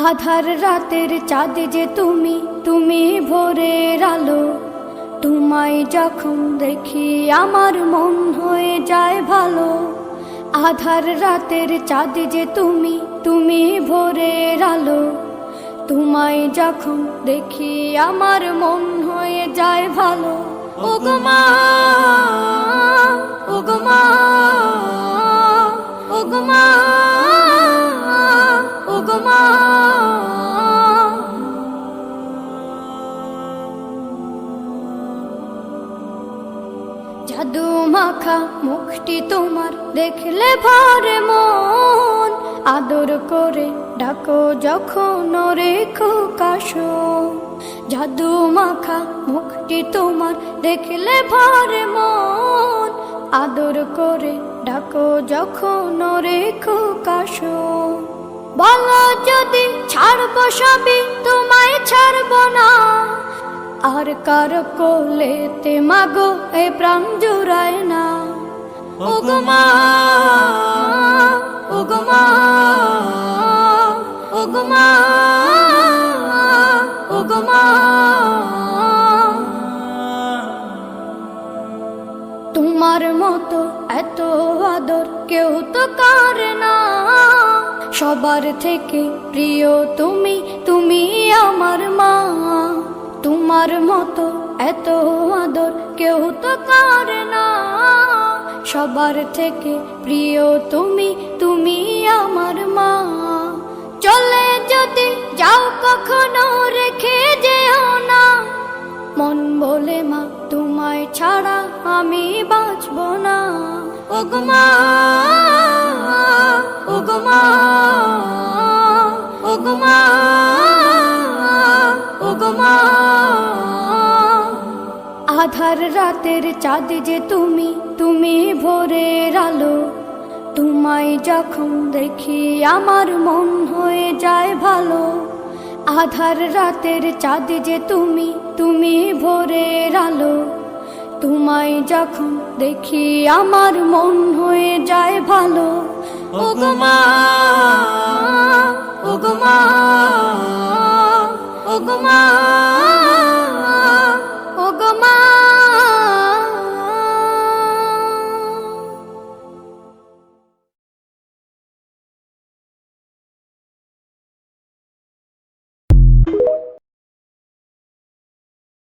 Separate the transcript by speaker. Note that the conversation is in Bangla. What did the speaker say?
Speaker 1: আধার রাতের চাঁদ যে তুমি, তুমি ভোরের আলো। তোমায় যখন দেখি আমার মন হয়ে যায় ভালো। আধার রাতের চাঁদ যে তুমি, তুমি ভোরের আলো। তোমায় যখন দেখি আমার মন হয়ে যায় ভালো। ওগো মা, ওগো মা, ওগো মা, ওগো মা। জাদু মাখা মুখটি তোমার দেখলে ভরে মন। আদর করে ডাকো যখন রেখো কাশো। জাদু মাখা মুখটি তোমার দেখলে ভরে মন। আদর করে ডাকো যখন রেখো কাশো। বলো যদি ছাড়বো সবই, তোমায় ছাড়বো না। আর কার কোলেতে মাগো এ প্রাণ জুড়ায় না। ওগো মা, ওগো মা, ওগো মা, ওগো মা। তোমার মতো এত আদর কেউ তো করে না। সবার থেকে প্রিয় তুমি, তুমি আমার মা। তোমার মতো এত আদর কেউ তো করে না। সবার থেকে প্রিয় তুমি, তুমি আমার মা। চলে যদি যাও কখনো রেখে যেও না। মন বলে মা তোমায় ছাড়া আমি বাঁচবো না। ওগো মা, ওগো মা, ওগো মা, ওগো মা। আধার রাতের চাঁদ যে তুমি, তুমি ভোরের আলো। তোমায় যখন দেখি আমার মন হয়ে যায় ভালো। আধার রাতের চাঁদ যে তুমি, তুমি ভোরের আলো। তোমায় যখন দেখি আমার মন হয়ে যায় ভালো। ওগো মা।